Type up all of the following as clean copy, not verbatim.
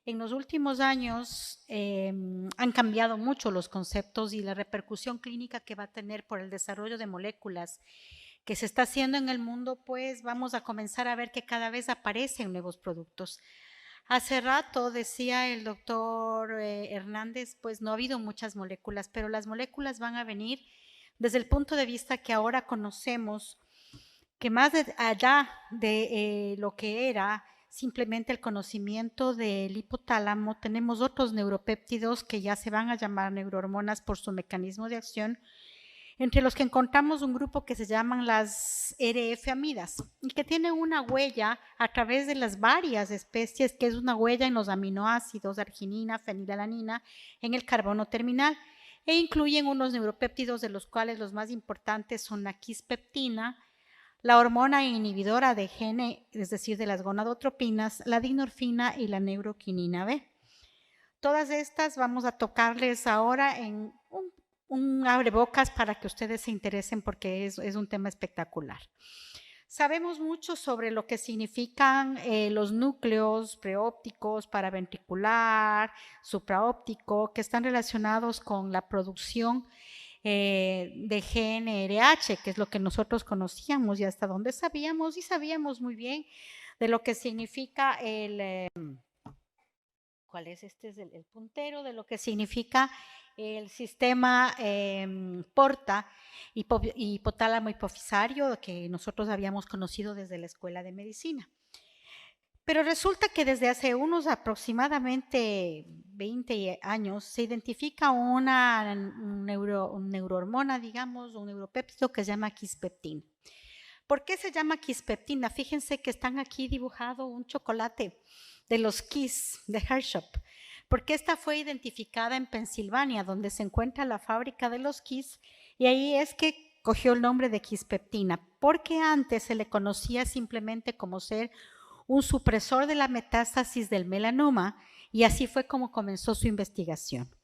En los últimos años han cambiado mucho los conceptos y la repercusión clínica que va a tener por el desarrollo de moléculas que se está haciendo en el mundo, pues vamos a comenzar a ver que cada vez aparecen nuevos productos. Hace rato decía el doctor Hernández, pues no ha habido muchas moléculas, pero las moléculas van a venir desde el punto de vista que ahora conocemos, que más allá de lo que era simplemente el conocimiento del hipotálamo, tenemos otros neuropéptidos que ya se van a llamar neurohormonas por su mecanismo de acción, entre los que encontramos un grupo que se llaman las RF-amidas y que tienen una huella a través de las varias especies, que es una huella en los aminoácidos arginina, fenilalanina, en el carbono terminal, e incluyen unos neuropéptidos de los cuales los más importantes son la quispeptina, la hormona inhibidora de GN, es decir, de las gonadotropinas, la dinorfina y la neuroquinina B. Todas estas vamos a tocarles ahora en un abrebocas para que ustedes se interesen porque es un tema espectacular. Sabemos mucho sobre lo que significan los núcleos preópticos, paraventricular, supraóptico, que están relacionados con la producción de GNRH, que es lo que nosotros conocíamos y hasta donde sabíamos, y sabíamos muy bien de lo que significa el, ¿cuál es? Este es el puntero de lo que significa el sistema porta hipotálamo hipofisario que nosotros habíamos conocido desde la escuela de medicina. Pero resulta que desde hace unos aproximadamente 20 años se identifica una neurohormona, digamos, un neuropéptido que se llama quispeptina. ¿Por qué se llama quispeptina? Fíjense que están aquí dibujado un chocolate de los Kiss de Hershey, porque esta fue identificada en Pensilvania, donde se encuentra la fábrica de los Kiss, y ahí es que cogió el nombre de quispeptina, porque antes se le conocía simplemente como ser un supresor de la metástasis del melanoma, y así fue como comenzó su investigación.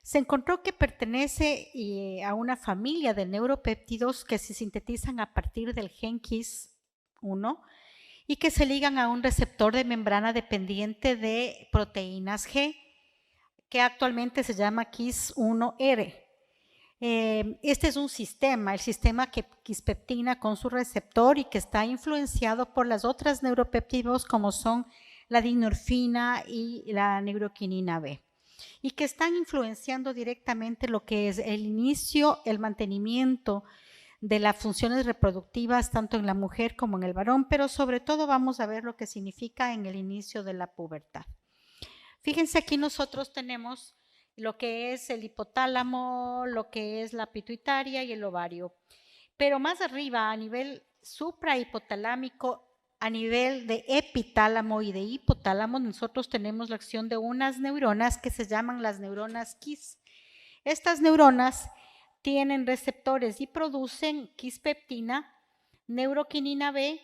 Se encontró que pertenece a una familia de neuropéptidos que se sintetizan a partir del gen KIS1 y que se ligan a un receptor de membrana dependiente de proteínas G, que actualmente se llama KIS1R. Este es un sistema, el sistema quispeptina con su receptor y que está influenciado por las otras neuropéptidos como son la dinorfina y la neuroquinina B, y que están influenciando directamente lo que es el inicio, el mantenimiento de las funciones reproductivas tanto en la mujer como en el varón, pero sobre todo vamos a ver lo que significa en el inicio de la pubertad. Fíjense, aquí nosotros tenemos lo que es el hipotálamo, lo que es la pituitaria y el ovario. Pero más arriba, a nivel suprahipotalámico, a nivel de epitálamo y de hipotálamo, nosotros tenemos la acción de unas neuronas que se llaman las neuronas KIS. Estas neuronas tienen receptores y producen quispeptina, neuroquinina B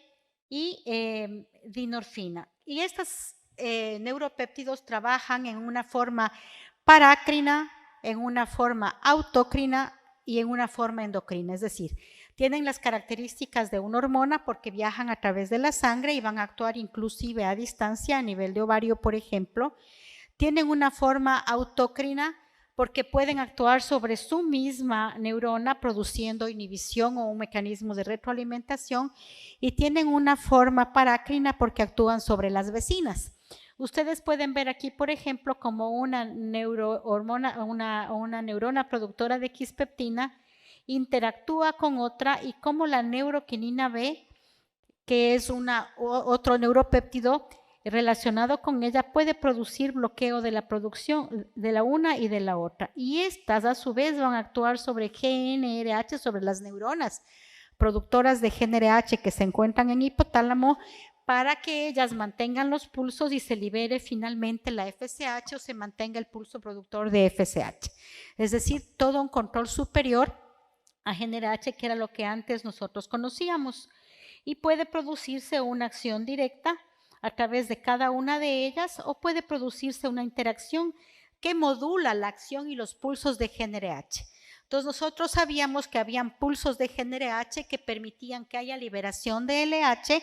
y dinorfina. Y estos neuropéptidos trabajan en una forma parácrina, en una forma autócrina y en una forma endocrina, es decir, tienen las características de una hormona porque viajan a través de la sangre y van a actuar inclusive a distancia a nivel de ovario, por ejemplo. Tienen una forma autócrina porque pueden actuar sobre su misma neurona produciendo inhibición o un mecanismo de retroalimentación, y tienen una forma parácrina porque actúan sobre las vecinas. Ustedes pueden ver aquí, por ejemplo, como una neurohormona, una neurona productora de quispeptina interactúa con otra y como la neuroquinina B, que es otro neuropéptido relacionado con ella, puede producir bloqueo de la producción de la una y de la otra. Y estas a su vez van a actuar sobre GNRH, sobre las neuronas productoras de GNRH que se encuentran en hipotálamo, para que ellas mantengan los pulsos y se libere finalmente la FSH o se mantenga el pulso productor de FSH. Es decir, todo un control superior a GNRH, que era lo que antes nosotros conocíamos. Y puede producirse una acción directa a través de cada una de ellas o puede producirse una interacción que modula la acción y los pulsos de GNRH. Entonces nosotros sabíamos que habían pulsos de GNRH que permitían que haya liberación de LH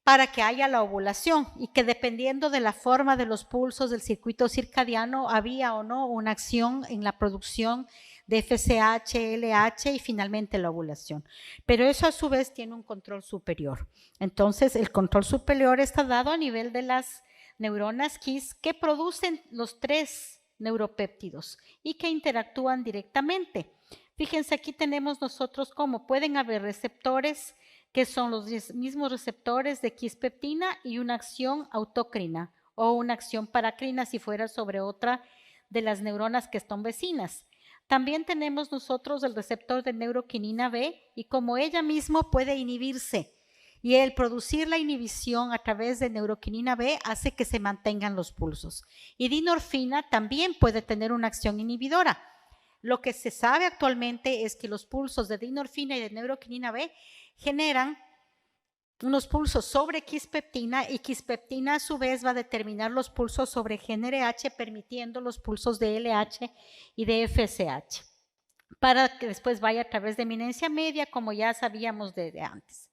para que haya la ovulación y que dependiendo de la forma de los pulsos del circuito circadiano había o no una acción en la producción de FSH, LH y finalmente la ovulación. Pero eso a su vez tiene un control superior. Entonces el control superior está dado a nivel de las neuronas Kiss que producen los 3 neuropéptidos y que interactúan directamente. Fíjense, aquí tenemos nosotros cómo pueden haber receptores que son los mismos receptores de quispeptina y una acción autocrina o una acción paracrina si fuera sobre otra de las neuronas que están vecinas. También tenemos nosotros el receptor de neuroquinina B y como ella misma puede inhibirse y el producir la inhibición a través de neuroquinina B hace que se mantengan los pulsos. Y dinorfina también puede tener una acción inhibidora. Lo que se sabe actualmente es que los pulsos de dinorfina y de neuroquinina B generan unos pulsos sobre quispeptina y quispeptina a su vez va a determinar los pulsos sobre GnRH permitiendo los pulsos de LH y de FSH para que después vaya a través de eminencia media como ya sabíamos desde antes.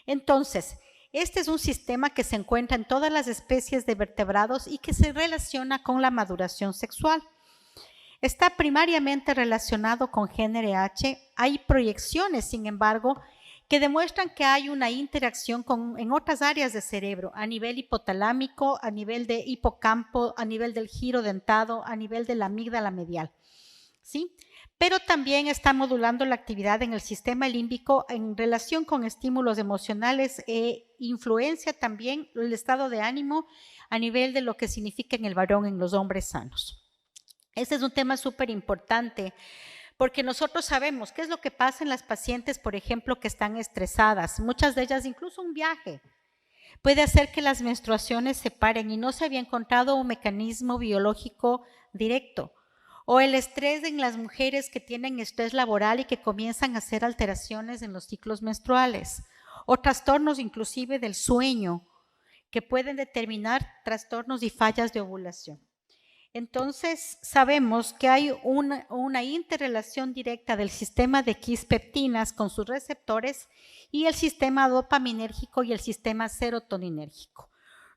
Entonces, este es un sistema que se encuentra en todas las especies de vertebrados y que se relaciona con la maduración sexual. Está primariamente relacionado con GnRH. Hay proyecciones, sin embargo, que demuestran que hay una interacción en otras áreas del cerebro, a nivel hipotalámico, a nivel de hipocampo, a nivel del giro dentado, a nivel de la amígdala medial, ¿sí? Pero también está modulando la actividad en el sistema límbico en relación con estímulos emocionales e influencia también el estado de ánimo a nivel de lo que significa en el varón, en los hombres sanos. Este es un tema súper importante porque nosotros sabemos qué es lo que pasa en las pacientes, por ejemplo, que están estresadas. Muchas de ellas, incluso un viaje, puede hacer que las menstruaciones se paren y no se había encontrado un mecanismo biológico directo. O el estrés en las mujeres que tienen estrés laboral y que comienzan a hacer alteraciones en los ciclos menstruales. O trastornos inclusive del sueño, que pueden determinar trastornos y fallas de ovulación. Entonces, sabemos que hay una interrelación directa del sistema de quispeptinas con sus receptores y el sistema dopaminérgico y el sistema serotoninérgico.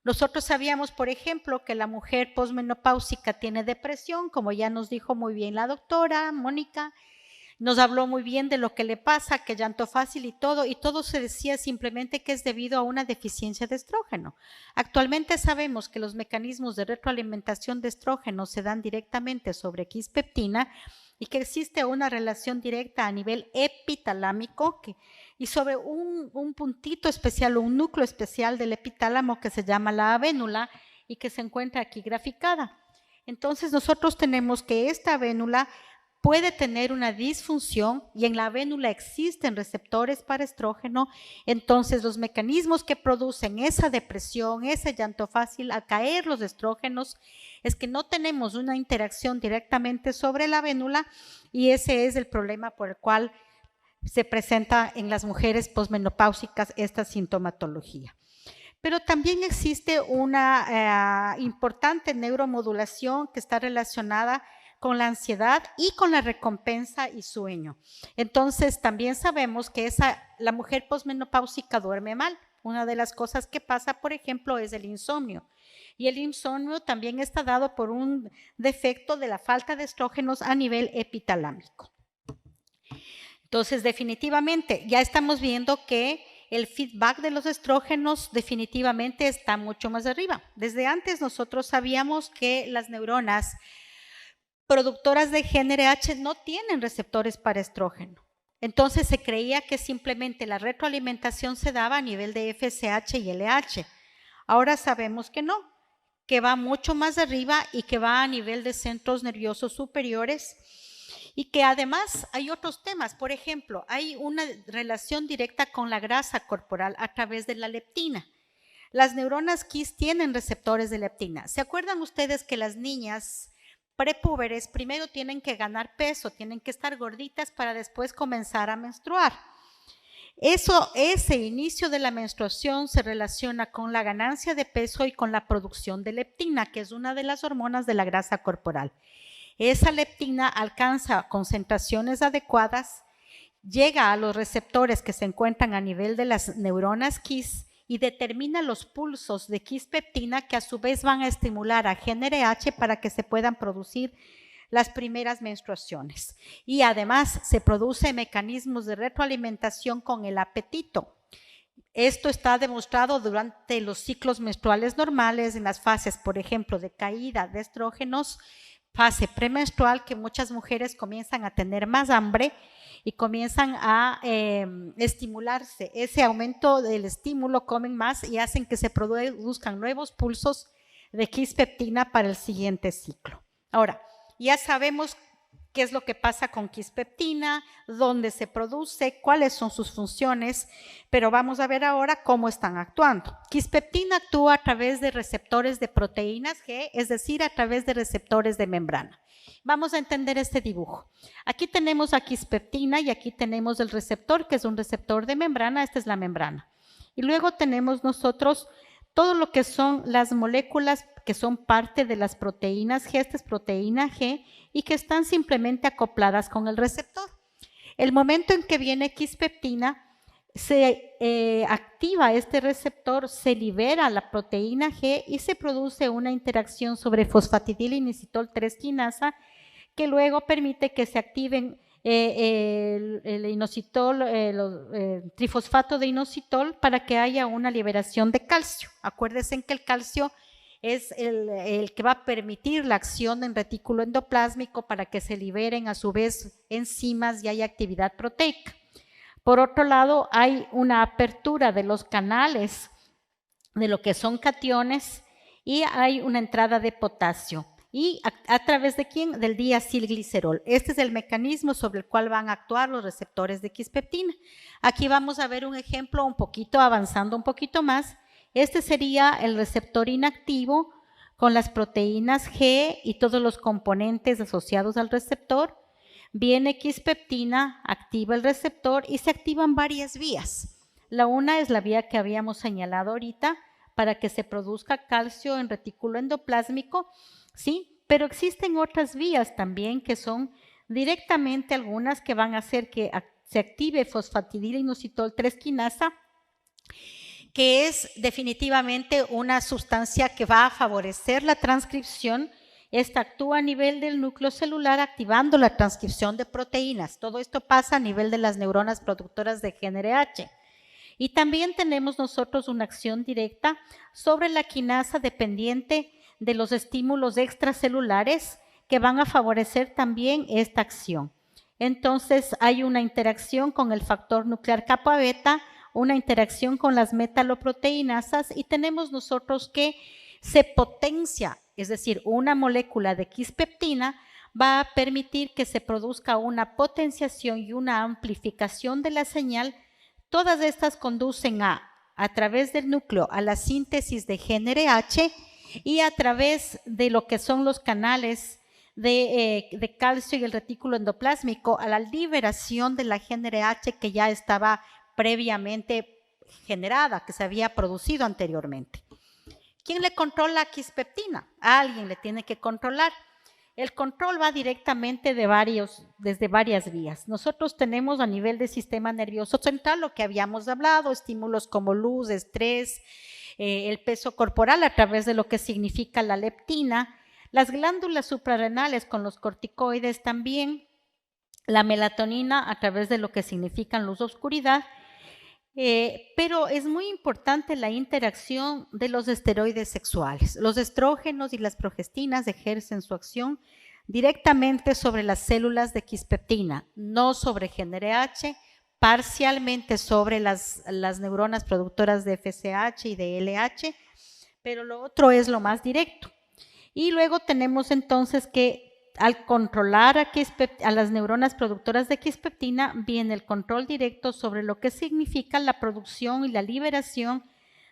Nosotros sabíamos, por ejemplo, que la mujer posmenopáusica tiene depresión, como ya nos dijo muy bien la doctora Mónica, nos habló muy bien de lo que le pasa, que llanto fácil y todo se decía simplemente que es debido a una deficiencia de estrógeno. Actualmente sabemos que los mecanismos de retroalimentación de estrógeno se dan directamente sobre quispeptina y que existe una relación directa a nivel epitalámico y sobre un puntito especial o un núcleo especial del epitálamo que se llama la avénula y que se encuentra aquí graficada. Entonces nosotros tenemos que esta avénula puede tener una disfunción y en la avénula existen receptores para estrógeno, entonces los mecanismos que producen esa depresión, ese llanto fácil al caer los estrógenos, es que no tenemos una interacción directamente sobre la avénula y ese es el problema por el cual se presenta en las mujeres posmenopáusicas esta sintomatología. Pero también existe una importante neuromodulación que está relacionada con la ansiedad y con la recompensa y sueño. Entonces, también sabemos que la mujer posmenopáusica duerme mal. Una de las cosas que pasa, por ejemplo, es el insomnio. Y el insomnio también está dado por un defecto de la falta de estrógenos a nivel epitalámico. Entonces, definitivamente, ya estamos viendo que el feedback de los estrógenos definitivamente está mucho más arriba. Desde antes nosotros sabíamos que las neuronas productoras de GnRH no tienen receptores para estrógeno. Entonces se creía que simplemente la retroalimentación se daba a nivel de FSH y LH. Ahora sabemos que no, que va mucho más arriba y que va a nivel de centros nerviosos superiores y que además hay otros temas. Por ejemplo, hay una relación directa con la grasa corporal a través de la leptina. Las neuronas Kiss tienen receptores de leptina. ¿Se acuerdan ustedes que las niñas prepúberes primero tienen que ganar peso, tienen que estar gorditas para después comenzar a menstruar? Ese inicio de la menstruación se relaciona con la ganancia de peso y con la producción de leptina, que es una de las hormonas de la grasa corporal. Esa leptina alcanza concentraciones adecuadas, llega a los receptores que se encuentran a nivel de las neuronas Kiss y determina los pulsos de quispeptina que a su vez van a estimular a GnRH para que se puedan producir las primeras menstruaciones. Y además se producen mecanismos de retroalimentación con el apetito. Esto está demostrado durante los ciclos menstruales normales, en las fases, por ejemplo, de caída de estrógenos, fase premenstrual, que muchas mujeres comienzan a tener más hambre y comienzan a estimularse. Ese aumento del estímulo, comen más y hacen que se produzcan nuevos pulsos de quispeptina para el siguiente ciclo. Ahora, ya sabemos qué es lo que pasa con quispeptina, dónde se produce, cuáles son sus funciones, pero vamos a ver ahora cómo están actuando. Quispeptina actúa a través de receptores de proteínas G, es decir, a través de receptores de membrana. Vamos a entender este dibujo. Aquí tenemos a quispeptina y aquí tenemos el receptor, que es un receptor de membrana, esta es la membrana. Y luego tenemos nosotros todo lo que son las moléculas que son parte de las proteínas G, esta es proteína G, y que están simplemente acopladas con el receptor. El momento en que viene quispeptina, se activa este receptor, se libera la proteína G y se produce una interacción sobre fosfatidiliinositol 3 quinasa que luego permite que se activen el inositol, trifosfato de inositol para que haya una liberación de calcio. Acuérdense que el calcio es el que va a permitir la acción en retículo endoplásmico para que se liberen a su vez enzimas y haya actividad proteica. Por otro lado, hay una apertura de los canales de lo que son cationes y hay una entrada de potasio. ¿Y a través de quién? Del diacilglicerol. Este es el mecanismo sobre el cual van a actuar los receptores de quispeptina. Aquí vamos a ver un ejemplo un poquito, avanzando un poquito más. Este sería el receptor inactivo con las proteínas G y todos los componentes asociados al receptor. Viene quispeptina, activa el receptor y se activan varias vías. La una es la vía que habíamos señalado ahorita para que se produzca calcio en retículo endoplásmico, ¿sí? Pero existen otras vías también que son directamente algunas que van a hacer que se active fosfatidiliinositol 3 quinasa, que es definitivamente una sustancia que va a favorecer la transcripción. Esta actúa a nivel del núcleo celular activando la transcripción de proteínas. Todo esto pasa a nivel de las neuronas productoras de GnRH. Y también tenemos nosotros una acción directa sobre la quinasa dependiente de los estímulos extracelulares que van a favorecer también esta acción. Entonces hay una interacción con el factor nuclear kappa beta, una interacción con las metaloproteinasas y tenemos nosotros que se potencia, es decir, una molécula de quispeptina va a permitir que se produzca una potenciación y una amplificación de la señal. Todas estas conducen a través del núcleo a la síntesis de GnRH y a través de lo que son los canales de calcio y el retículo endoplásmico a la liberación de la GnRH que ya estaba previamente generada, que se había producido anteriormente. ¿Quién le controla a quispeptina? Alguien le tiene que controlar. El control va directamente desde varias vías. Nosotros tenemos a nivel del sistema nervioso central lo que habíamos hablado, estímulos como luz, estrés, el peso corporal a través de lo que significa la leptina, las glándulas suprarrenales con los corticoides también, la melatonina a través de lo que significan luz-oscuridad, pero es muy importante la interacción de los esteroides sexuales. Los estrógenos y las progestinas ejercen su acción directamente sobre las células de quispeptina, no sobre GnRH, parcialmente sobre las neuronas productoras de FSH y de LH, pero lo otro es lo más directo. Y luego tenemos entonces que al controlar a las neuronas productoras de quispeptina viene el control directo sobre lo que significa la producción y la liberación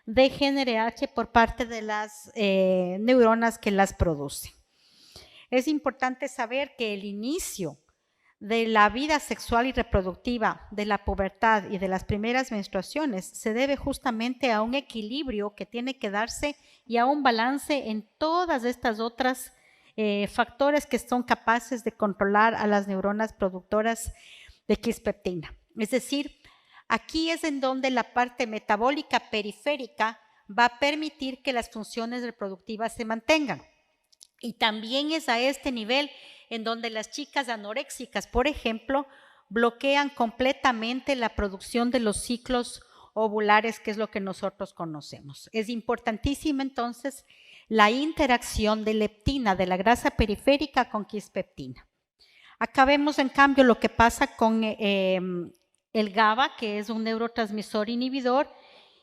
de GnRH por parte de las neuronas que las producen. Es importante saber que el inicio de la vida sexual y reproductiva, de la pubertad y de las primeras menstruaciones se debe justamente a un equilibrio que tiene que darse y a un balance en todas estas otras factores que son capaces de controlar a las neuronas productoras de quispeptina. Es decir, Aquí es en donde la parte metabólica periférica va a permitir que las funciones reproductivas se mantengan. Y también es a este nivel en donde las chicas anoréxicas, por ejemplo, bloquean completamente la producción de los ciclos ovulares, que es lo que nosotros conocemos. Es importantísima entonces la interacción de leptina, de la grasa periférica, con quispeptina. Acá vemos en cambio lo que pasa con el GABA, que es un neurotransmisor inhibidor,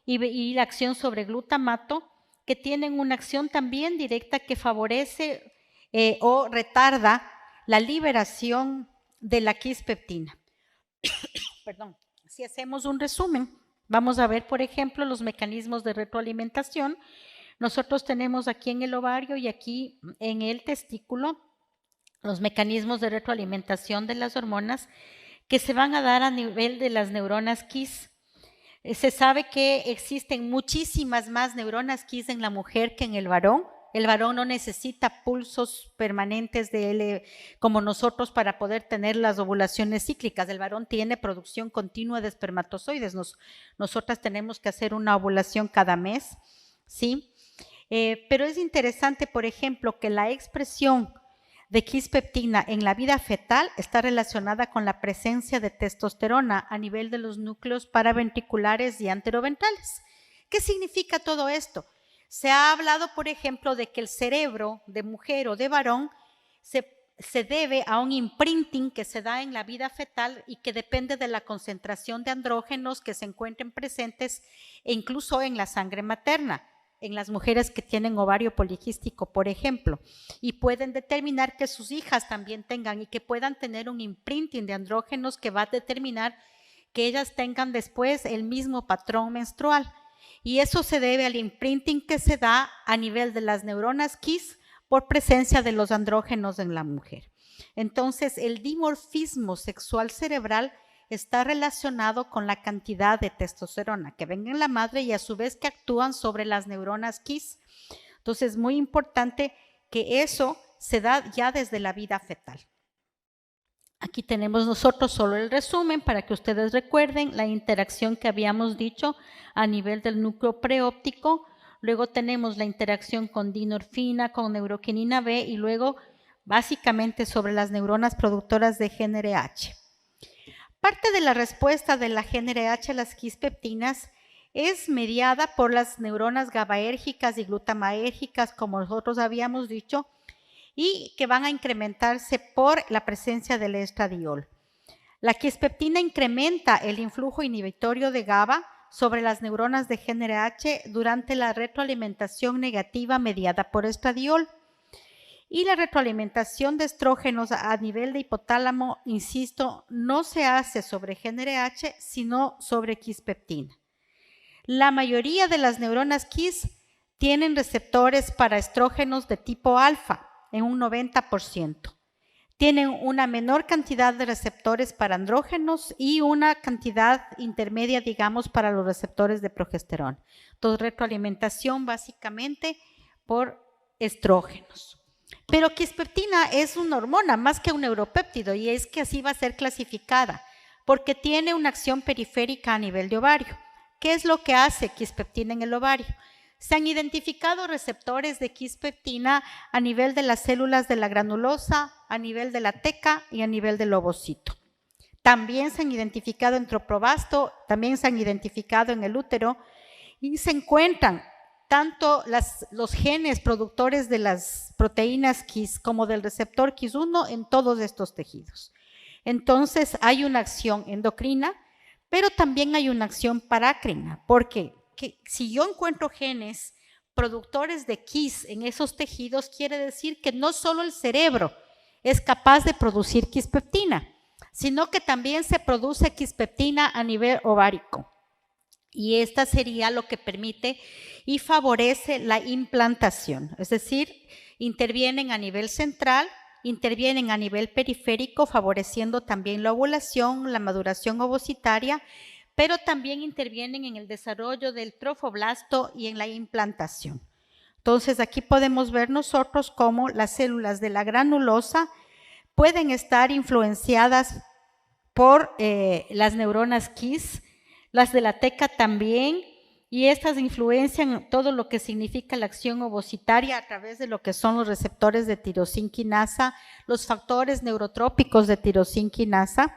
y la acción sobre glutamato, que tienen una acción también directa que favorece o retarda la liberación de la quispeptina. Perdón. Si hacemos un resumen, vamos a ver, por ejemplo, los mecanismos de retroalimentación. Nosotros tenemos aquí en el ovario y aquí en el testículo los mecanismos de retroalimentación de las hormonas que se van a dar a nivel de las neuronas Kiss. Se sabe que existen muchísimas más neuronas Kiss en la mujer que en el varón. El varón no necesita pulsos permanentes de él como nosotros para poder tener las ovulaciones cíclicas. El varón tiene producción continua de espermatozoides. Nosotras tenemos que hacer una ovulación cada mes, ¿sí? Pero es interesante, por ejemplo, que la expresión de quispeptina en la vida fetal está relacionada con la presencia de testosterona a nivel de los núcleos paraventriculares y anteroventrales. ¿Qué significa todo esto? Se ha hablado, por ejemplo, de que el cerebro de mujer o de varón se debe a un imprinting que se da en la vida fetal y que depende de la concentración de andrógenos que se encuentren presentes e incluso en la sangre materna, en las mujeres que tienen ovario poliquístico, por ejemplo, y pueden determinar que sus hijas también tengan y que puedan tener un imprinting de andrógenos que va a determinar que ellas tengan después el mismo patrón menstrual. Y eso se debe al imprinting que se da a nivel de las neuronas Kiss por presencia de los andrógenos en la mujer. Entonces, el dimorfismo sexual cerebral está relacionado con la cantidad de testosterona que ven en la madre y a su vez que actúan sobre las neuronas Kiss. Entonces, es muy importante que eso se da ya desde la vida fetal. Aquí tenemos nosotros solo el resumen para que ustedes recuerden la interacción que habíamos dicho a nivel del núcleo preóptico. Luego tenemos la interacción con dinorfina, con neuroquinina B y luego básicamente sobre las neuronas productoras de GnRH. Parte de la respuesta de la GnRH a las quispeptinas es mediada por las neuronas GABAérgicas y glutamaérgicas, como nosotros habíamos dicho, y que van a incrementarse por la presencia del estradiol. La quispeptina incrementa el influjo inhibitorio de GABA sobre las neuronas de GnRH durante la retroalimentación negativa mediada por estradiol. Y la retroalimentación de estrógenos a nivel de hipotálamo, insisto, no se hace sobre GnRH, sino sobre quispeptina. La mayoría de las neuronas Kiss tienen receptores para estrógenos de tipo alfa, en un 90%. Tienen una menor cantidad de receptores para andrógenos y una cantidad intermedia, digamos, para los receptores de progesterona. Entonces, retroalimentación básicamente por estrógenos. Pero quispeptina es una hormona más que un neuropéptido y es que así va a ser clasificada porque tiene una acción periférica a nivel de ovario. ¿Qué es lo que hace quispeptina en el ovario? Se han identificado receptores de quispeptina a nivel de las células de la granulosa, a nivel de la teca y a nivel del ovocito. También se han identificado en troprobasto, también se han identificado en el útero y se encuentran tanto los genes productores de las proteínas Kiss como del receptor Kiss1 en todos estos tejidos. Entonces hay una acción endocrina, pero también hay una acción parácrina, porque si yo encuentro genes productores de Kiss en esos tejidos, quiere decir que no solo el cerebro es capaz de producir quispeptina, sino que también se produce quispeptina a nivel ovárico. Y esta sería lo que permite y favorece la implantación, es decir, intervienen a nivel central, intervienen a nivel periférico, favoreciendo también la ovulación, la maduración ovocitaria, pero también intervienen en el desarrollo del trofoblasto y en la implantación. Entonces, aquí podemos ver nosotros cómo las células de la granulosa pueden estar influenciadas por las neuronas Kiss. Las de la teca también, y estas influencian todo lo que significa la acción ovocitaria a través de lo que son los receptores de tirosina quinasa, los factores neurotrópicos de tirosina quinasa.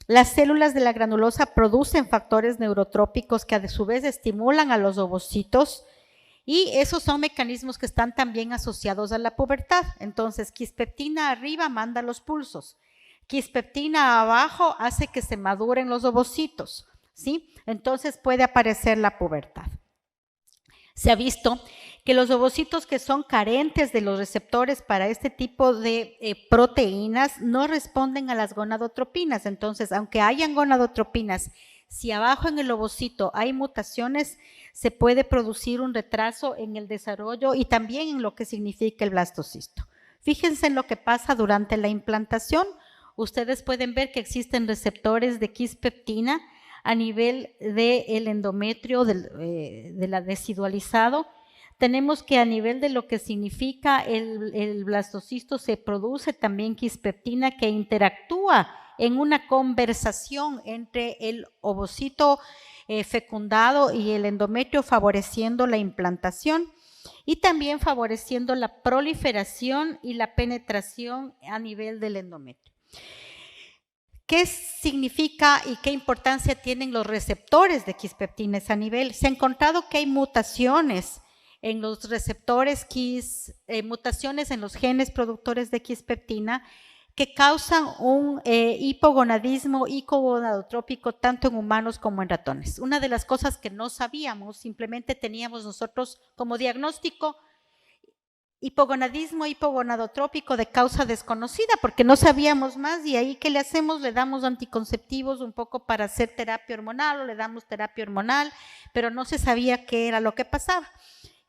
Las células de la granulosa producen factores neurotrópicos que a su vez estimulan a los ovocitos, y esos son mecanismos que están también asociados a la pubertad. Entonces, quispeptina arriba manda los pulsos, quispeptina abajo hace que se maduren los ovocitos, ¿sí? Entonces puede aparecer la pubertad. Se ha visto que los ovocitos que son carentes de los receptores para este tipo de proteínas no responden a las gonadotropinas. Entonces, aunque hayan gonadotropinas, si abajo en el ovocito hay mutaciones, se puede producir un retraso en el desarrollo y también en lo que significa el blastocisto. Fíjense en lo que pasa durante la implantación. Ustedes pueden ver que existen receptores de quispeptina a nivel del endometrio de la desidualizado. Tenemos que a nivel de lo que significa el blastocisto se produce también quispeptina que interactúa en una conversación entre el ovocito fecundado y el endometrio, favoreciendo la implantación y también favoreciendo la proliferación y la penetración a nivel del endometrio. ¿Qué significa y qué importancia tienen los receptores de quispeptina a ese nivel? Se ha encontrado que hay mutaciones en los receptores mutaciones en los genes productores de quispeptina que causan un hipogonadismo hipogonadotrópico tanto en humanos como en ratones. Una de las cosas que no sabíamos, simplemente teníamos nosotros como diagnóstico hipogonadismo hipogonadotrópico de causa desconocida, porque no sabíamos más, y ahí ¿qué le hacemos? Le damos anticonceptivos un poco para hacer terapia hormonal, o le damos terapia hormonal, pero no se sabía qué era lo que pasaba.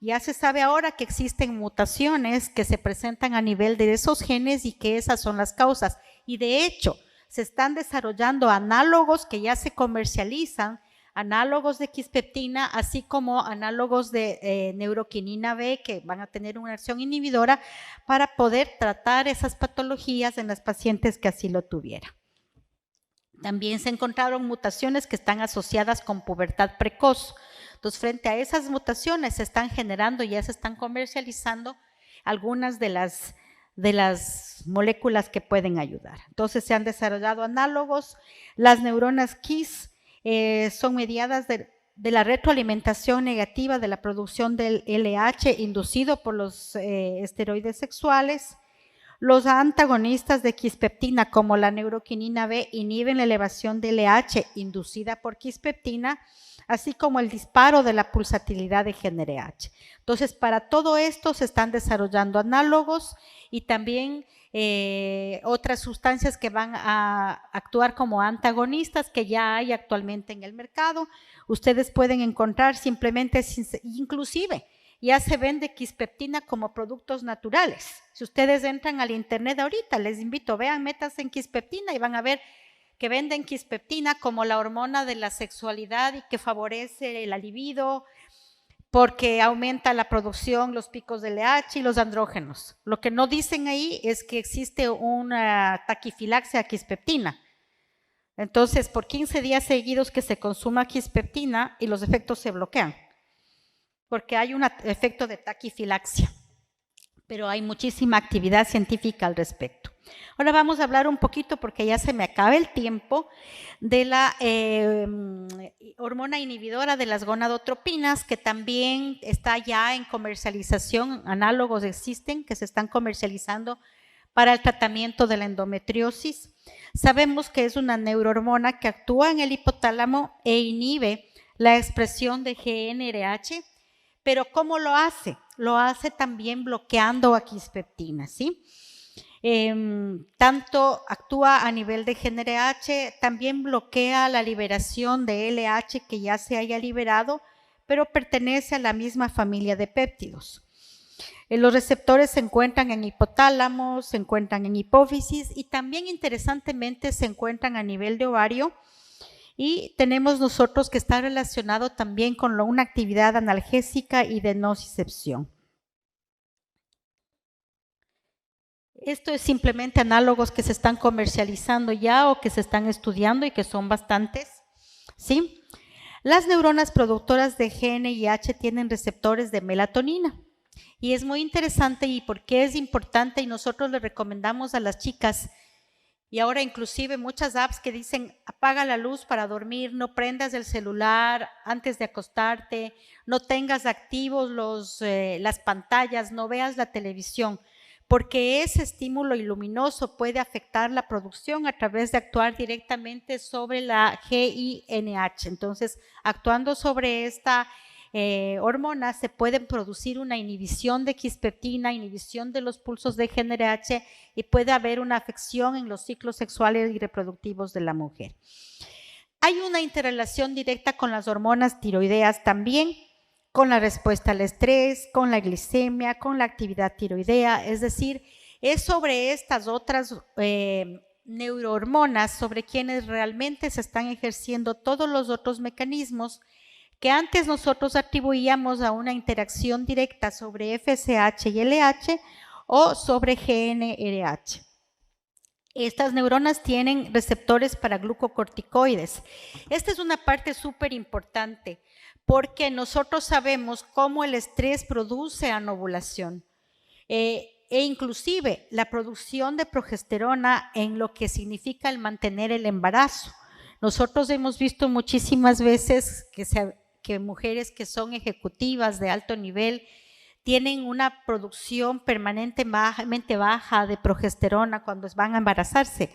Ya se sabe ahora que existen mutaciones que se presentan a nivel de esos genes y que esas son las causas. Y de hecho, se están desarrollando análogos que ya se comercializan, análogos de quispeptina, así como análogos de neuroquinina B que van a tener una acción inhibidora para poder tratar esas patologías en las pacientes que así lo tuvieran. También se encontraron mutaciones que están asociadas con pubertad precoz. Entonces, frente a esas mutaciones se están generando, ya se están comercializando algunas de las moléculas que pueden ayudar. Entonces, se han desarrollado análogos. Las neuronas KISS son mediadas de la retroalimentación negativa de la producción del LH inducido por los esteroides sexuales. Los antagonistas de quispeptina, como la neuroquinina B, inhiben la elevación del LH inducida por quispeptina, así como el disparo de la pulsatilidad de GnRH. Entonces, para todo esto se están desarrollando análogos y también otras sustancias que van a actuar como antagonistas que ya hay actualmente en el mercado. Ustedes pueden encontrar simplemente, inclusive, ya se vende quispeptina como productos naturales. Si ustedes entran al internet ahorita, les invito, vean, métanse en quispeptina y van a ver que venden quispeptina como la hormona de la sexualidad y que favorece el libido porque aumenta la producción, los picos de LH y los andrógenos. Lo que no dicen ahí es que existe una taquifilaxia a quispeptina. Entonces, por 15 días seguidos que se consuma quispeptina y los efectos se bloquean, porque hay un efecto de taquifilaxia, pero hay muchísima actividad científica al respecto. Ahora vamos a hablar un poquito, porque ya se me acaba el tiempo, de la hormona inhibidora de las gonadotropinas, que también está ya en comercialización, análogos existen que se están comercializando para el tratamiento de la endometriosis. Sabemos que es una neurohormona que actúa en el hipotálamo e inhibe la expresión de GnRH, pero ¿cómo lo hace? Lo hace también bloqueando a quispeptina, ¿sí? Tanto actúa a nivel de GnRH, también bloquea la liberación de LH que ya se haya liberado, pero pertenece a la misma familia de péptidos. Los receptores se encuentran en hipotálamo, se encuentran en hipófisis y también interesantemente se encuentran a nivel de ovario, y tenemos nosotros que está relacionado también con una actividad analgésica y de nocicepción. Esto es simplemente análogos que se están comercializando ya o que se están estudiando y que son bastantes, ¿sí? Las neuronas productoras de GNIH tienen receptores de melatonina. Y es muy interesante y por qué es importante, y nosotros le recomendamos a las chicas, y ahora inclusive muchas apps que dicen apaga la luz para dormir, no prendas el celular antes de acostarte, no tengas activos las pantallas, no veas la televisión, porque ese estímulo luminoso puede afectar la producción a través de actuar directamente sobre la GINH. Entonces, actuando sobre esta hormonas se pueden producir una inhibición de quispeptina, inhibición de los pulsos de GnRH y puede haber una afección en los ciclos sexuales y reproductivos de la mujer. Hay una interrelación directa con las hormonas tiroideas también, con la respuesta al estrés, con la glicemia, con la actividad tiroidea, es decir, es sobre estas otras neurohormonas sobre quienes realmente se están ejerciendo todos los otros mecanismos que antes nosotros atribuíamos a una interacción directa sobre FSH y LH o sobre GnRH. Estas neuronas tienen receptores para glucocorticoides. Esta es una parte súper importante porque nosotros sabemos cómo el estrés produce anovulación e inclusive la producción de progesterona en lo que significa el mantener el embarazo. Nosotros hemos visto muchísimas veces que mujeres que son ejecutivas de alto nivel tienen una producción permanentemente baja de progesterona cuando van a embarazarse.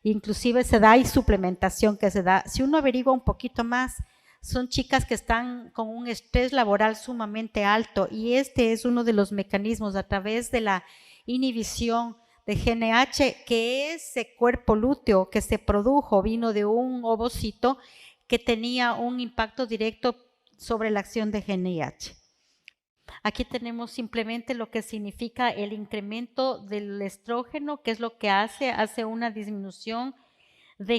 Inclusive se da, y suplementación que se da. Si uno averigua un poquito más, son chicas que están con un estrés laboral sumamente alto y este es uno de los mecanismos a través de la inhibición de GNH, que ese cuerpo lúteo que se produjo vino de un ovocito que tenía un impacto directo sobre la acción de GNH. Aquí tenemos simplemente lo que significa el incremento del estrógeno, que es lo que hace una disminución de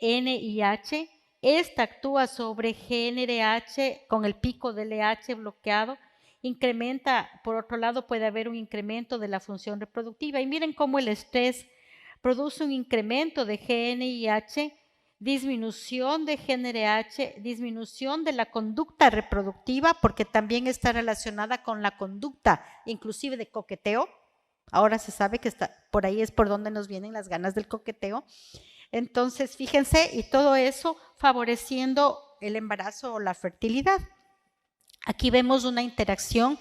GNIH. Esta actúa sobre GnRH con el pico del LH bloqueado, incrementa, por otro lado puede haber un incremento de la función reproductiva y miren cómo el estrés produce un incremento de GNIH, disminución de GnRH, disminución de la conducta reproductiva, porque también está relacionada con la conducta, inclusive de coqueteo. Ahora se sabe que por ahí es por donde nos vienen las ganas del coqueteo. Entonces, fíjense, y todo eso favoreciendo el embarazo o la fertilidad. Aquí vemos una interacción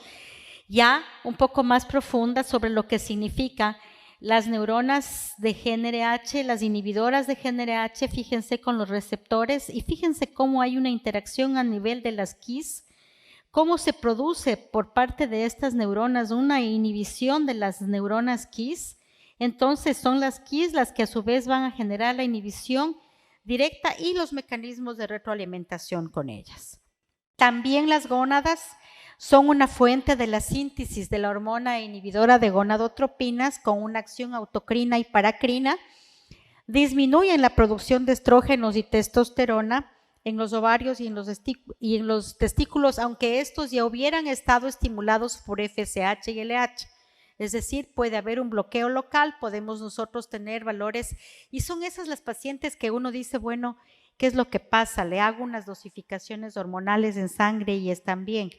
ya un poco más profunda sobre lo que significa las neuronas de GnRH, las inhibidoras de GnRH, fíjense con los receptores y fíjense cómo hay una interacción a nivel de las KIS, cómo se produce por parte de estas neuronas una inhibición de las neuronas KIS. Entonces son las KIS las que a su vez van a generar la inhibición directa y los mecanismos de retroalimentación con ellas. También las gónadas son una fuente de la síntesis de la hormona inhibidora de gonadotropinas con una acción autocrina y paracrina, disminuyen la producción de estrógenos y testosterona en los ovarios y en los testículos, aunque estos ya hubieran estado estimulados por FSH y LH. Es decir, puede haber un bloqueo local, podemos nosotros tener valores, y son esas las pacientes que uno dice, bueno, ¿qué es lo que pasa? Le hago unas dosificaciones hormonales en sangre y están bien.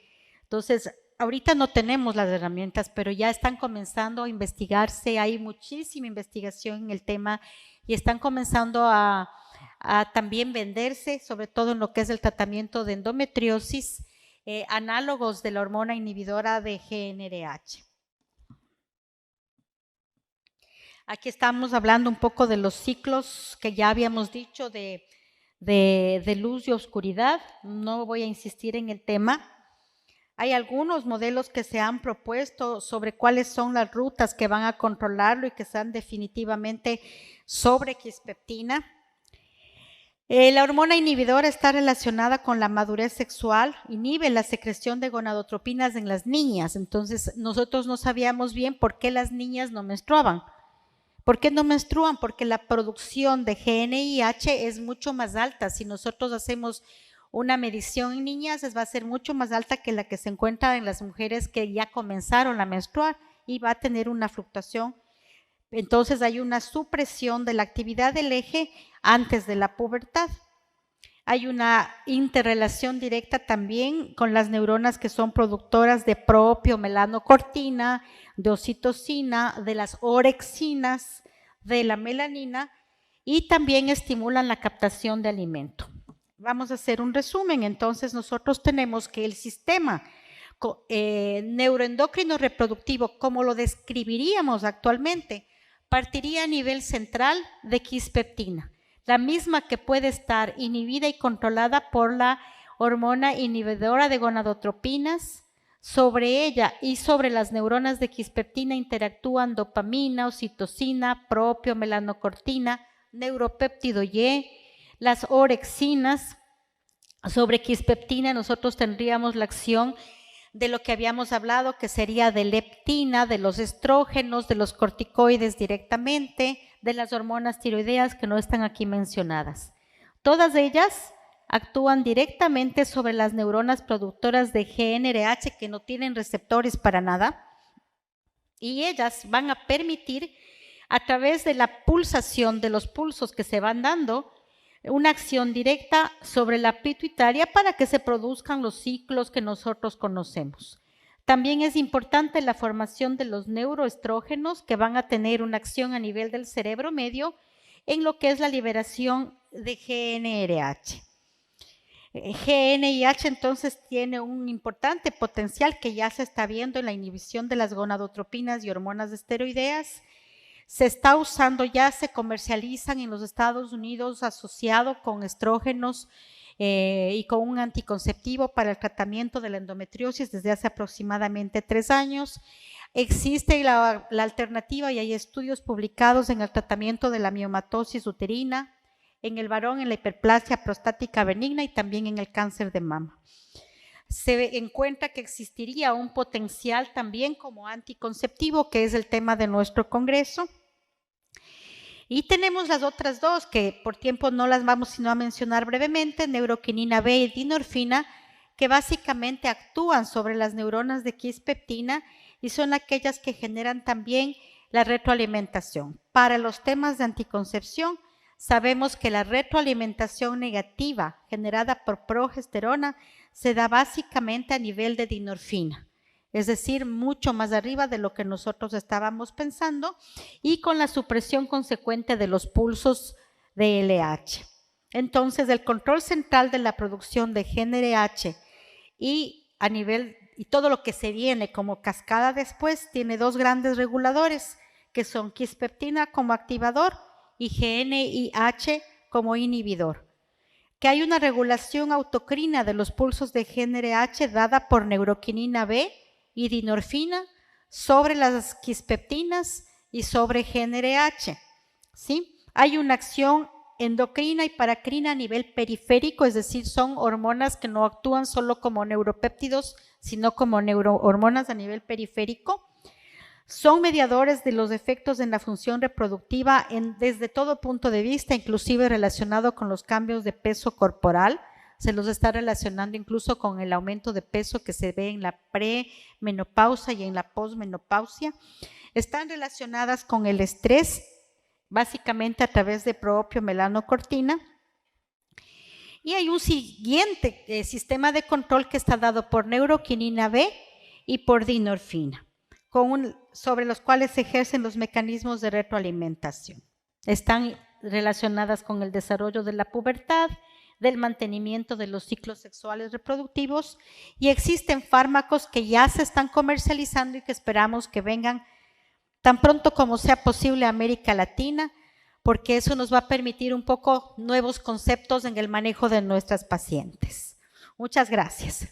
Entonces, ahorita no tenemos las herramientas, pero ya están comenzando a investigarse, hay muchísima investigación en el tema y están comenzando a también venderse, sobre todo en lo que es el tratamiento de endometriosis, análogos de la hormona inhibidora de GnRH. Aquí estamos hablando un poco de los ciclos que ya habíamos dicho de luz y oscuridad, no voy a insistir en el tema. Hay algunos modelos que se han propuesto sobre cuáles son las rutas que van a controlarlo y que están definitivamente sobre quispeptina. La hormona inhibidora está relacionada con la madurez sexual, inhibe la secreción de gonadotropinas en las niñas, entonces nosotros no sabíamos bien por qué las niñas no menstruaban. ¿Por qué no menstruan? Porque la producción de GNIH es mucho más alta. Si nosotros hacemos una medición en niñas, va a ser mucho más alta que la que se encuentra en las mujeres que ya comenzaron a menstruar y va a tener una fluctuación. Entonces hay una supresión de la actividad del eje antes de la pubertad. Hay una interrelación directa también con las neuronas que son productoras de propio-melanocortina, de oxitocina, de las orexinas, de la melanina, y también estimulan la captación de alimento. Vamos a hacer un resumen. Entonces, nosotros tenemos que el sistema neuroendocrino reproductivo, como lo describiríamos actualmente, partiría a nivel central de quispeptina, la misma que puede estar inhibida y controlada por la hormona inhibidora de gonadotropinas. Sobre ella y sobre las neuronas de quispeptina interactúan dopamina, oxitocina, propio, melanocortina, neuropéptido Y, las orexinas. Sobre quispeptina nosotros tendríamos la acción de lo que habíamos hablado, que sería de leptina, de los estrógenos, de los corticoides directamente, de las hormonas tiroideas que no están aquí mencionadas. Todas ellas actúan directamente sobre las neuronas productoras de GnRH que no tienen receptores para nada, y ellas van a permitir, a través de la pulsación de los pulsos que se van dando, una acción directa sobre la pituitaria para que se produzcan los ciclos que nosotros conocemos. También es importante la formación de los neuroestrógenos, que van a tener una acción a nivel del cerebro medio en lo que es la liberación de GnRH. GnRH entonces tiene un importante potencial que ya se está viendo en la inhibición de las gonadotropinas y hormonas esteroideas. Se está usando, ya se comercializan en los Estados Unidos asociado con estrógenos y con un anticonceptivo para el tratamiento de la endometriosis desde hace aproximadamente 3 años. Existe la alternativa y hay estudios publicados en el tratamiento de la miomatosis uterina, en el varón en la hiperplasia prostática benigna y también en el cáncer de mama. Se encuentra que existiría un potencial también como anticonceptivo, que es el tema de nuestro congreso. Y tenemos las otras dos, que por tiempo no las vamos sino a mencionar brevemente, neuroquinina B y dinorfina, que básicamente actúan sobre las neuronas de quispeptina y son aquellas que generan también la retroalimentación. Para los temas de anticoncepción, sabemos que la retroalimentación negativa generada por progesterona se da básicamente a nivel de dinorfina, es decir, mucho más arriba de lo que nosotros estábamos pensando, y con la supresión consecuente de los pulsos de LH. Entonces, el control central de la producción de GnRH y todo lo que se viene como cascada después tiene dos grandes reguladores, que son quispeptina como activador y GnRH como inhibidor. Que hay una regulación autocrina de los pulsos de GnRH dada por neuroquinina B y dinorfina sobre las quispeptinas y sobre GnRH, ¿sí? Hay una acción endocrina y paracrina a nivel periférico, es decir, son hormonas que no actúan solo como neuropéptidos, sino como neurohormonas a nivel periférico. Son mediadores de los efectos en la función reproductiva desde todo punto de vista, inclusive relacionado con los cambios de peso corporal. Se los está relacionando incluso con el aumento de peso que se ve en la premenopausia y en la posmenopausia. Están relacionadas con el estrés, básicamente a través de propio melanocortina. Y hay un siguiente sistema de control que está dado por neuroquinina B y por dinorfina, sobre los cuales se ejercen los mecanismos de retroalimentación. Están relacionadas con el desarrollo de la pubertad, del mantenimiento de los ciclos sexuales reproductivos, y existen fármacos que ya se están comercializando y que esperamos que vengan tan pronto como sea posible a América Latina, porque eso nos va a permitir un poco nuevos conceptos en el manejo de nuestras pacientes. Muchas gracias.